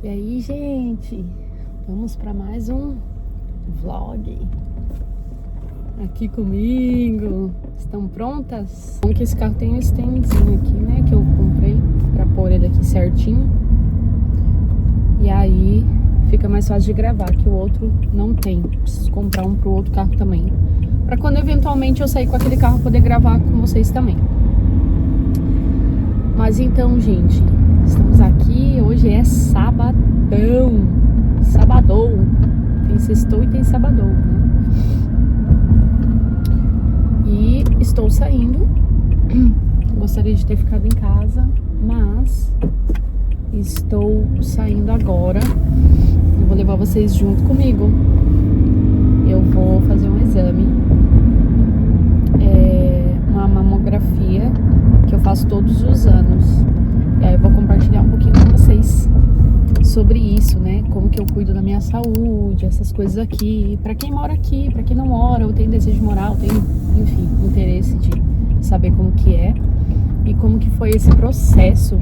E aí, gente, vamos para mais um vlog aqui comigo. Estão prontas? Bom que esse carro tem um standzinho aqui, né, que eu comprei para pôr ele aqui certinho. E aí fica mais fácil de gravar, que o outro não tem. Preciso comprar um pro outro carro também, para quando eventualmente eu sair com aquele carro poder gravar com vocês também. Mas então, gente, estamos aqui, hoje é sabadão, sabadou, tem sextou e tem sabadou, né? E estou saindo, gostaria de ter ficado em casa, mas estou saindo agora. Eu vou levar vocês junto comigo. Eu vou fazer um exame, uma mamografia, que eu faço todos os anos. E aí eu vou compartilhar um pouquinho com vocês sobre isso, né? Como que eu cuido da minha saúde, essas coisas aqui. Pra quem mora aqui, pra quem não mora, ou tem desejo de morar, ou tem, enfim, interesse de saber como que é e como que foi esse processo.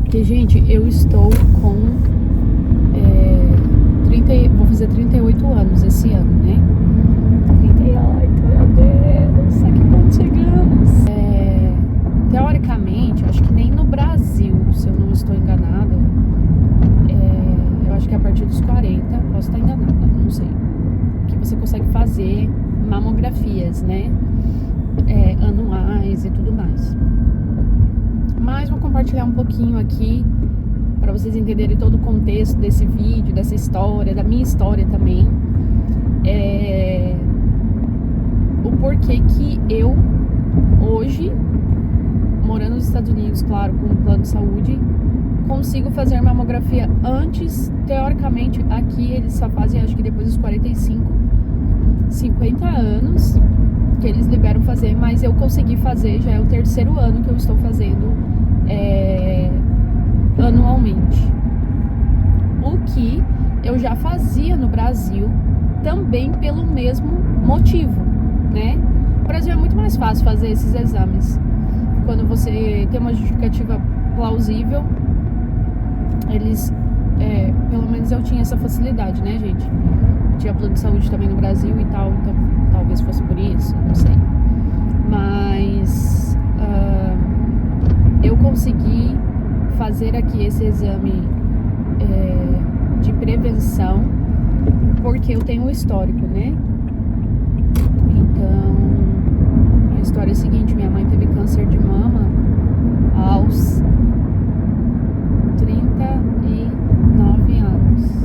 Porque, gente, eu estou com vou fazer 38 anos esse ano, né? 38, meu Deus, a que ponto chegamos? Teoricamente, acho que nem no Brasil, se eu não estou enganada, eu acho que a partir dos 40, posso estar enganada, não sei, que você consegue fazer mamografias, né, anuais e tudo mais. Mas vou compartilhar um pouquinho aqui para vocês entenderem todo o contexto desse vídeo, dessa história, da minha história também, o porquê que eu hoje, morando nos Estados Unidos, claro, com um plano de saúde, consigo fazer mamografia antes. Teoricamente, aqui eles só fazem, acho que depois dos 45, 50 anos que eles liberam fazer, mas eu consegui fazer, já é o terceiro ano que eu estou fazendo anualmente. O que eu já fazia no Brasil também pelo mesmo motivo, né? No Brasil é muito mais fácil fazer esses exames quando você tem uma justificativa plausível. Eles, pelo menos eu tinha essa facilidade, né, gente? Tinha plano de saúde também no Brasil e tal, então talvez fosse por isso, não sei. Mas eu consegui fazer aqui esse exame de prevenção porque eu tenho um histórico, né? Então, a história é a seguinte: minha mãe teve câncer de mama aos 39 anos.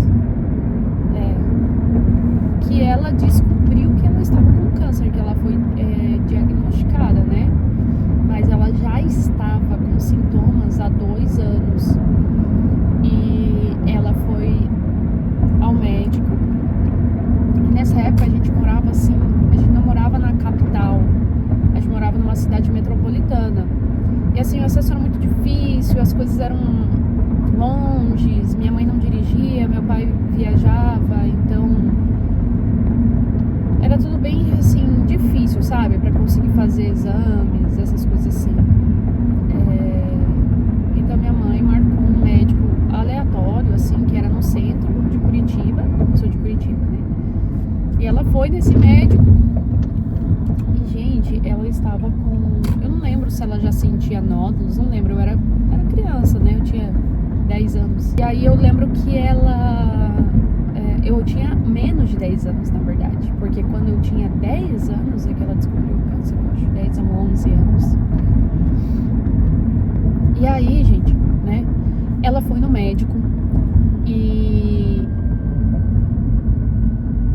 Que ela descobriu que ela estava com câncer, que ela foi diagnosticada, né? Mas ela já estava com sintomas há 2 anos. E ela foi ao médico. E nessa época a gente morava assim, a gente não morava na capital, a gente morava numa cidade metropolitana. E assim, o acesso era muito difícil, as coisas eram longes, minha mãe não dirigia, meu pai viajava, então era tudo bem, assim, difícil, sabe? Pra conseguir fazer exames, essas coisas assim. Então minha mãe marcou um médico aleatório, assim, que era no centro de Curitiba. Eu sou de Curitiba, né? E ela foi nesse médico. E, gente, ela estava com... Eu não lembro se ela já sentia nódulos, não lembro. Eu era criança, né? Eu tinha 10 anos. E aí eu lembro que ela... eu tinha menos de 10 anos, na verdade. Porque quando eu tinha 10 anos é que ela descobriu o câncer, eu acho. 10 a 11 anos. E aí, gente, né? Ela foi no médico e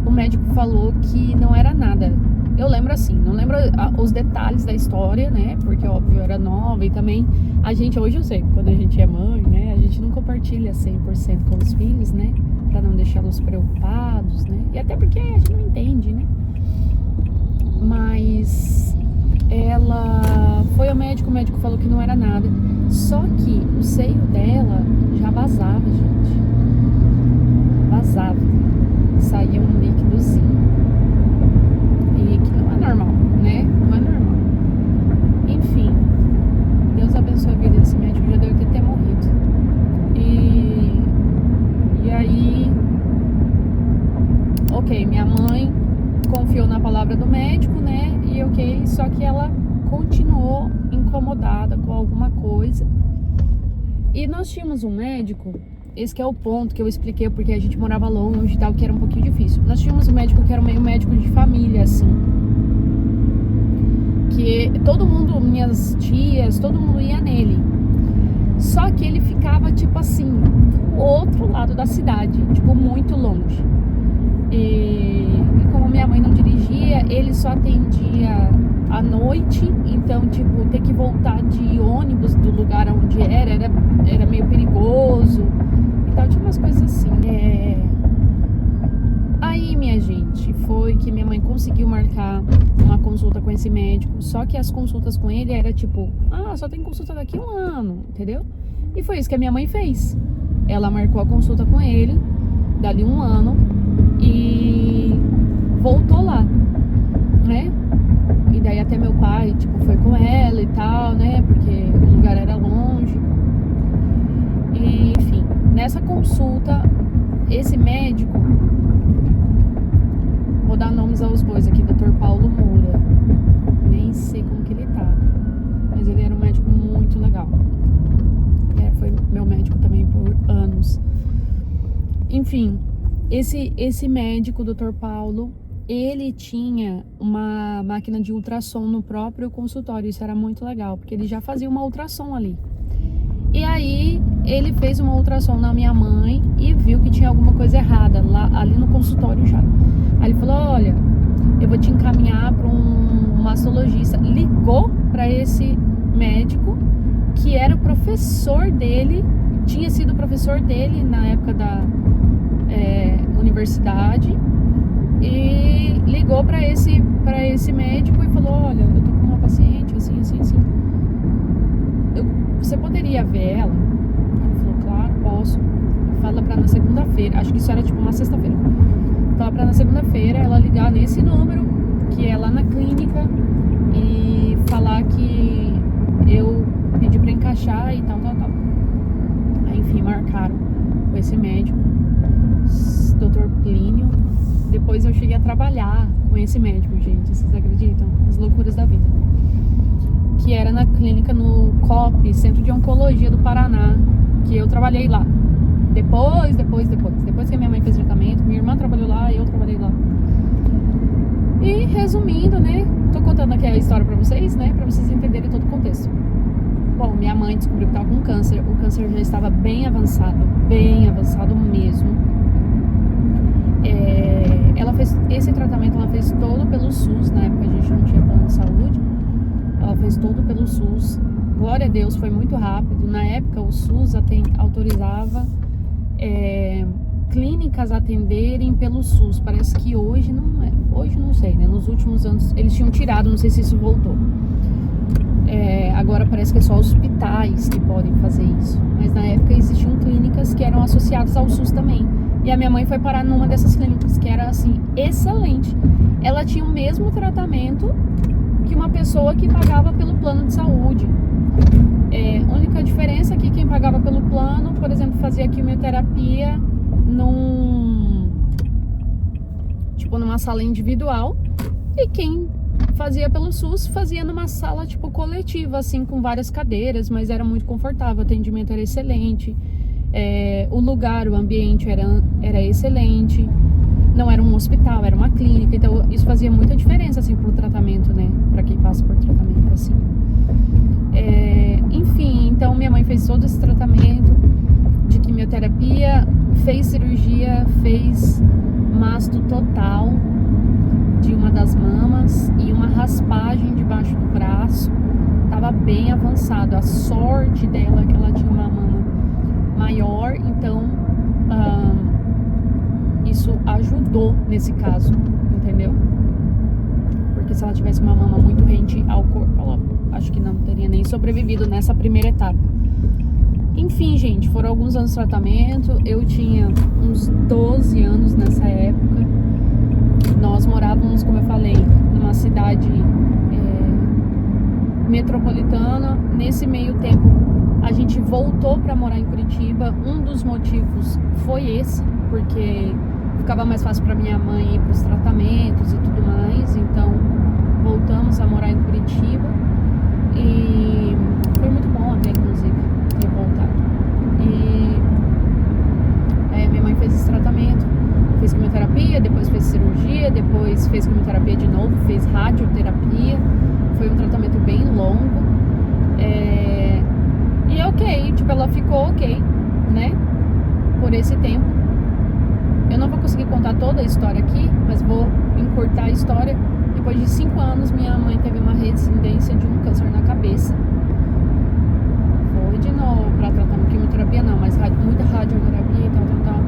o médico falou que não era nada. Eu lembro assim, não lembro os detalhes da história, né? Porque, óbvio, eu era nova e também a gente, hoje eu sei, quando a gente é mãe, né? A gente não compartilha 100% com os filhos, né? Pra não deixá-los preocupados, né? E até porque a gente não entende, né? Mas ela foi ao médico, o médico falou que não era nada. Só que o seio dela já vazava, gente. Vazava. Saía um líquidozinho. E que não é normal, né? Não é normal. Enfim, Deus abençoe a vida desse médico, já deu que ter morrido. E palavra do médico, né? E ok, só que ela continuou incomodada com alguma coisa. E nós tínhamos um médico, esse que é o ponto que eu expliquei, porque a gente morava longe e tal, que era um pouquinho difícil. Nós tínhamos um médico que era meio médico de família, assim. Que todo mundo, minhas tias, todo mundo ia nele. Só que ele ficava, tipo assim, do outro lado da cidade, tipo, muito longe. E como minha mãe não dirigia, ele só atendia à noite, então, tipo, ter que voltar de ônibus do lugar onde era meio perigoso e tal, tinha umas coisas assim. Aí, minha gente, foi que minha mãe conseguiu marcar uma consulta com esse médico, só que as consultas com ele era tipo, só tem consulta daqui a um ano, entendeu? E foi isso que a minha mãe fez. Ela marcou a consulta com ele, dali um ano, e voltou lá, né? E daí até meu pai, tipo, foi com ela e tal, né? Porque o lugar era longe. E, enfim, nessa consulta, esse médico, vou dar nomes aos bois aqui, Dr. Paulo Moura. Nem sei como que ele tá, mas ele era um médico muito legal. Foi meu médico também por anos. Enfim, esse médico, Dr. Paulo, ele tinha uma máquina de ultrassom no próprio consultório. Isso era muito legal, porque ele já fazia uma ultrassom ali. E aí, ele fez uma ultrassom na minha mãe e viu que tinha alguma coisa errada lá, ali no consultório já. Aí ele falou, olha, eu vou te encaminhar para um mastologista. Ligou para esse médico, que era o professor dele, tinha sido professor dele na época da universidade, e ligou para esse médico e falou, olha, eu tô com uma paciente assim, assim, assim. Você poderia ver ela? Ele falou, claro, posso. Fala pra na segunda-feira, acho que isso era tipo uma sexta-feira. Fala pra na segunda-feira ela ligar nesse número, que é lá na clínica, e falar que eu pedi pra encaixar e tal. Aí, enfim, marcaram com esse médico, Dr. Plínio. Depois eu cheguei a trabalhar com esse médico, gente, vocês acreditam? As loucuras da vida. Que era na clínica no COP, Centro de Oncologia do Paraná, que eu trabalhei lá. Depois que a minha mãe fez tratamento, minha irmã trabalhou lá, eu trabalhei lá. E resumindo, né, tô contando aqui a história pra vocês, né, pra vocês entenderem todo o contexto. Bom, minha mãe descobriu que tava com câncer, o câncer já estava bem avançado mesmo. Ela fez esse tratamento, ela fez todo pelo SUS, na época a gente não tinha plano de saúde. Ela fez todo pelo SUS. Glória a Deus, foi muito rápido. Na época o SUS autorizava clínicas atenderem pelo SUS. Parece que hoje não é. Hoje não sei, né? Nos últimos anos eles tinham tirado, não sei se isso voltou. Agora parece que é só hospitais que podem fazer isso. Mas na época existiam clínicas que eram associadas ao SUS também. E a minha mãe foi parar numa dessas clínicas que era assim, excelente. Ela tinha o mesmo tratamento que uma pessoa que pagava pelo plano de saúde. A única diferença é que quem pagava pelo plano, por exemplo, fazia quimioterapia numa sala individual, e quem fazia pelo SUS fazia numa sala tipo coletiva, assim, com várias cadeiras, mas era muito confortável, o atendimento era excelente, o lugar, o ambiente era excelente. Não era um hospital, era uma clínica, então isso fazia muita diferença, assim, pro tratamento, né, pra quem passa por tratamento, assim. Enfim, então minha mãe fez todo esse tratamento de quimioterapia, fez cirurgia, fez masto total de uma das mamas e uma raspagem debaixo do braço. Tava bem avançado. A sorte dela é que ela tinha uma mama maior, então isso ajudou nesse caso, entendeu? Porque se ela tivesse uma mama muito rente ao corpo, ela acho que não teria nem sobrevivido nessa primeira etapa. Enfim, gente, foram alguns anos de tratamento. Eu tinha uns 12 anos nessa época. Nós morávamos, como eu falei, numa cidade metropolitana. Nesse meio tempo, a gente voltou para morar em Curitiba. Um dos motivos foi esse, porque ficava mais fácil para minha mãe ir para os tratamentos e tudo mais. Então voltamos a morar em Curitiba e foi muito bom até, inclusive, ter voltado. E minha mãe fez esse tratamento, fez quimioterapia, depois fez cirurgia, depois fez quimioterapia de novo, fez radioterapia. Foi um tratamento bem longo. E ok, tipo, ela ficou ok, né? Por esse tempo. Eu não vou conseguir contar toda a história aqui, mas vou encurtar a história. Depois de 5 anos, minha mãe teve uma recidência de um câncer na cabeça. Foi de novo pra tratar quimioterapia, não, mas muita radioterapia e tal.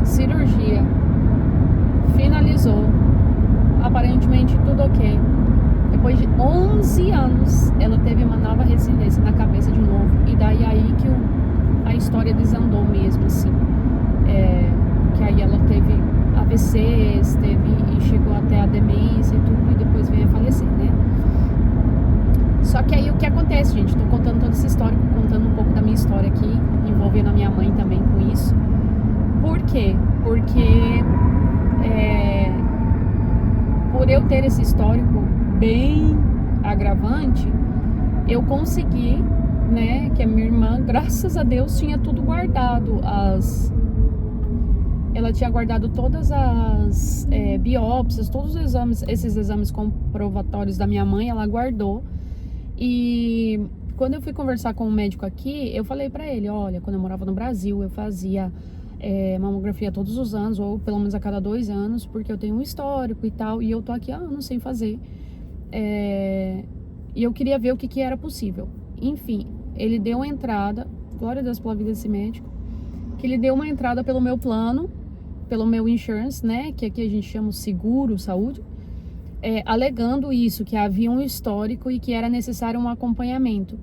Cirurgia. Finalizou. Aparentemente tudo ok. Depois de 11 anos, ela teve uma nova residência na cabeça de novo. E daí aí que a história desandou mesmo, assim. Que aí ela teve AVCs, e chegou até a demência e tudo, e depois veio a falecer, né? Só que aí o que acontece, gente? Tô contando toda essa história, contando um pouco da minha história aqui, envolvendo a minha mãe também com isso. Por quê? Porque por eu ter esse histórico bem agravante, eu consegui, né, que a minha irmã, graças a Deus, tinha tudo guardado. Ela tinha guardado todas as biópsias, todos os exames, esses exames comprovatórios da minha mãe, ela guardou. E quando eu fui conversar com o médico aqui, eu falei pra ele, olha, quando eu morava no Brasil, eu fazia mamografia todos os anos, ou pelo menos a cada 2 anos, porque eu tenho um histórico e tal, e eu tô aqui há anos sem fazer. E eu queria ver o que era possível. Enfim, ele deu uma entrada, glória a Deus pela vida desse médico, que ele deu uma entrada pelo meu plano, pelo meu insurance, né, que aqui a gente chama seguro saúde, alegando isso, que havia um histórico e que era necessário um acompanhamento.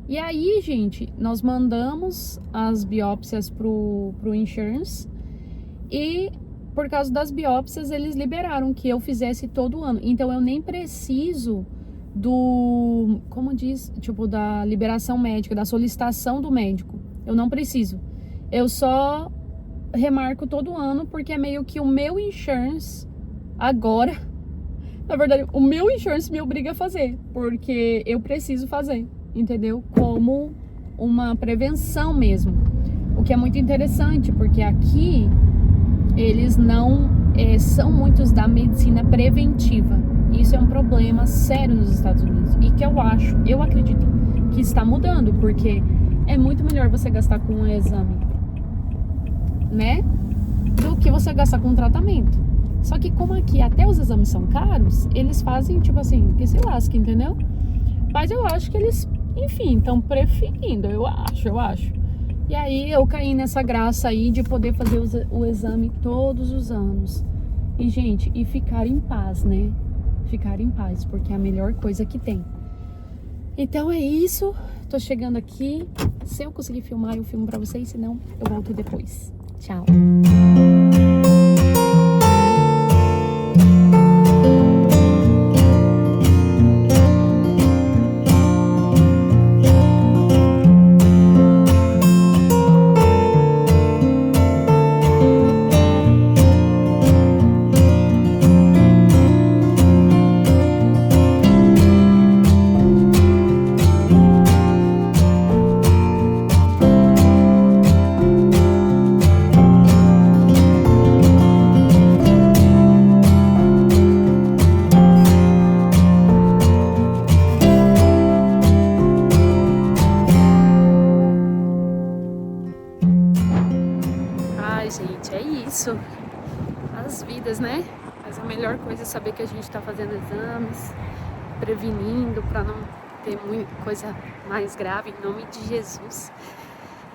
E aí, gente, nós mandamos as biópsias pro insurance e por causa das biópsias eles liberaram que eu fizesse todo ano. Então eu nem preciso como diz, tipo, da liberação médica, da solicitação do médico. Eu não preciso. Eu só remarco todo ano porque é meio que o meu insurance agora, na verdade, o meu insurance me obriga a fazer, porque eu preciso fazer, entendeu? Como uma prevenção mesmo. O que é muito interessante, porque aqui eles não são muitos da medicina preventiva. Isso é um problema sério nos Estados Unidos e que eu acredito que está mudando, porque é muito melhor você gastar com um exame, né, do que você gastar com um tratamento. Só que como aqui até os exames são caros, eles fazem tipo assim, que se lasque, entendeu? Mas eu acho que eles, enfim, estão preferindo, eu acho. E aí eu caí nessa graça aí de poder fazer o exame todos os anos. E, gente, e ficar em paz, né? Ficar em paz, porque é a melhor coisa que tem. Então é isso. Tô chegando aqui. Se eu conseguir filmar, eu filmo pra vocês. Se não, eu volto depois. Tchau. Gente, é isso, as vidas, né? Mas a melhor coisa é saber que a gente tá fazendo exames, prevenindo pra não ter muita coisa mais grave, em nome de Jesus.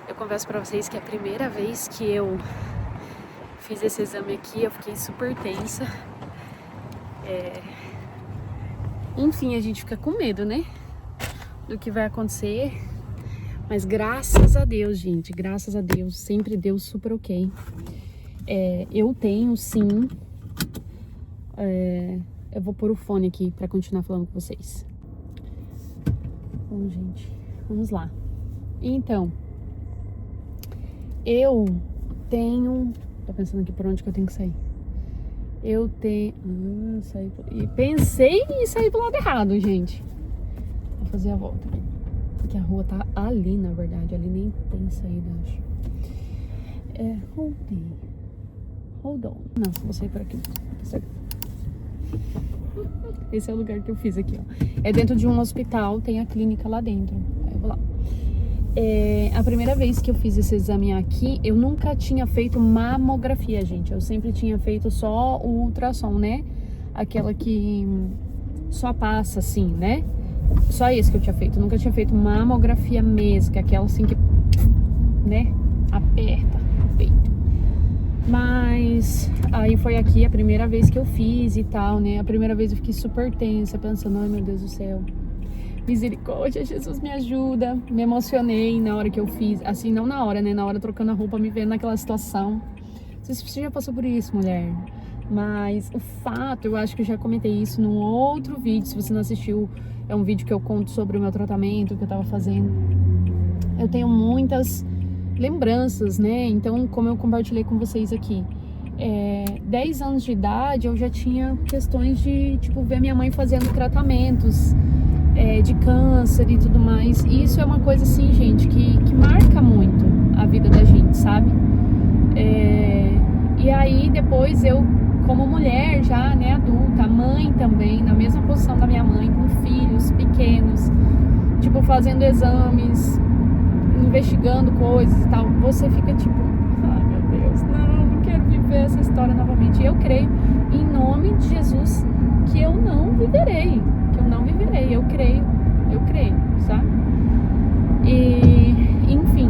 Eu confesso pra vocês que é a primeira vez que eu fiz esse exame aqui, eu fiquei super tensa. Enfim, a gente fica com medo, né? Do que vai acontecer. Mas graças a Deus, gente, graças a Deus, sempre deu super ok. Eu tenho, sim. Eu vou pôr o fone aqui pra continuar falando com vocês. Bom, gente, vamos lá. Então, eu tenho Tô pensando aqui por onde que eu tenho que sair. Eu tenho... E pensei em sair pro lado errado, gente. Vou fazer a volta aqui. Porque a rua tá ali, na verdade. Ali nem tem saída, acho. Hold on. Não, vou sair por aqui. Esse é o lugar que eu fiz aqui, ó. É dentro de um hospital, tem a clínica lá dentro. Aí eu vou lá. A primeira vez que eu fiz esse exame aqui, eu nunca tinha feito mamografia, gente. Eu sempre tinha feito só o ultrassom, né? Aquela que só passa assim, né? Só isso que eu tinha feito. Eu nunca tinha feito mamografia mesmo, que é aquela assim que, né? Aperta o peito. Mas aí foi aqui a primeira vez que eu fiz e tal, né? A primeira vez eu fiquei super tensa, pensando, ai meu Deus do céu. Misericórdia, Jesus me ajuda. Me emocionei na hora que eu fiz. Assim, não na hora, né? Na hora trocando a roupa, me vendo naquela situação. Não sei se você já passou por isso, mulher. Mas o fato, eu acho que eu já comentei isso num outro vídeo. Se você não assistiu, é um vídeo que eu conto sobre o meu tratamento, que eu tava fazendo. Eu tenho muitas lembranças, né? Então, como eu compartilhei com vocês aqui, 10 anos de idade, eu já tinha questões de, tipo, ver minha mãe fazendo tratamentos de câncer e tudo mais. E isso é uma coisa assim, gente, que marca muito a vida da gente, sabe? E aí depois eu, como mulher já, né, adulta, mãe também, na mesma posição da minha mãe, com filhos pequenos, tipo, fazendo exames, investigando coisas e tal, você fica tipo, ai meu Deus, não quero viver essa história novamente. E eu creio, em nome de Jesus, que eu não viverei. Eu creio, sabe? E, enfim,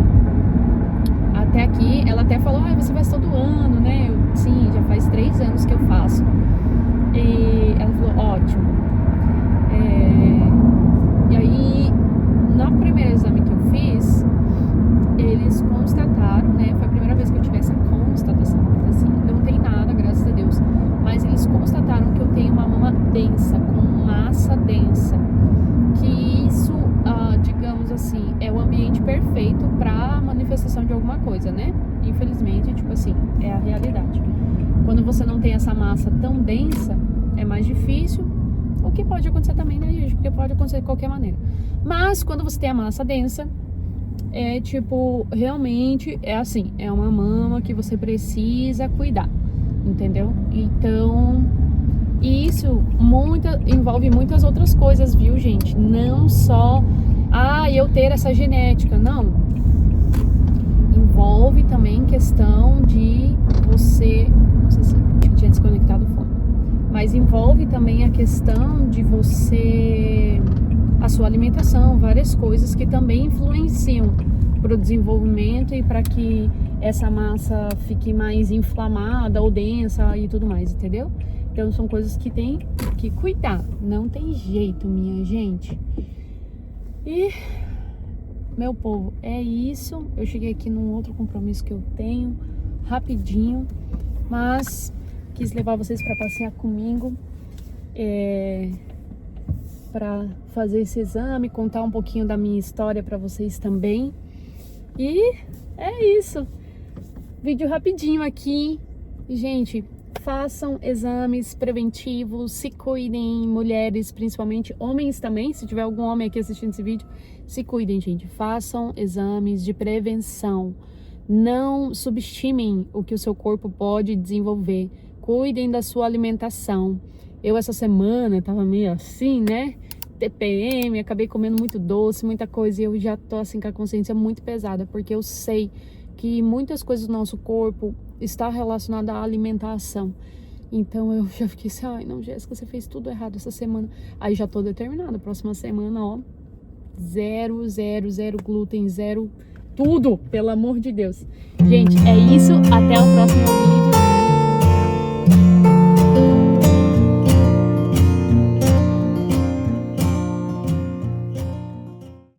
até aqui, ela até falou, você faz todo ano, né? Sim, já faz 3 anos que eu faço. E ela falou, ótimo. E aí, no primeiro exame que eu fiz, eles constataram, né? Foi a primeira vez que eu tive essa constatação, assim, não tem nada, graças a Deus, mas eles constataram que eu tenho uma mama densa, com massa densa, que isso, digamos assim, é o ambiente perfeito para manifestação de alguma coisa, né? Infelizmente, tipo assim, é a realidade. Quando você não tem essa massa tão densa, é mais difícil, o que pode acontecer também, né, gente? Porque pode acontecer de qualquer maneira. Mas quando você tem a massa densa, tipo, realmente é assim, é uma mama que você precisa cuidar, entendeu? Então, isso envolve muitas outras coisas, viu, gente? Não só, eu ter essa genética, não. Envolve também questão de você, não sei se eu tinha desconectado o fone, mas envolve também a questão de você, a sua alimentação, várias coisas que também influenciam para o desenvolvimento e para que essa massa fique mais inflamada ou densa e tudo mais, entendeu? Então são coisas que tem que cuidar, não tem jeito, minha gente. E, meu povo, é isso. Eu cheguei aqui num outro compromisso que eu tenho, rapidinho, mas quis levar vocês para passear comigo, para fazer esse exame, contar um pouquinho da minha história para vocês também. E é isso. Vídeo rapidinho aqui. Gente, façam exames preventivos, se cuidem, mulheres, principalmente, homens também. Se tiver algum homem aqui assistindo esse vídeo, se cuidem, gente. Façam exames de prevenção. Não subestimem o que o seu corpo pode desenvolver. Cuidem da sua alimentação. Eu essa semana tava meio assim, né? TPM, acabei comendo muito doce, muita coisa, e eu já tô assim com a consciência muito pesada, porque eu sei que muitas coisas do nosso corpo está relacionada à alimentação. Então eu já fiquei assim, ai não, Jéssica, você fez tudo errado essa semana. Aí já tô determinada, próxima semana, ó, zero glúten, zero tudo, pelo amor de Deus. Gente, é isso, até o próximo vídeo.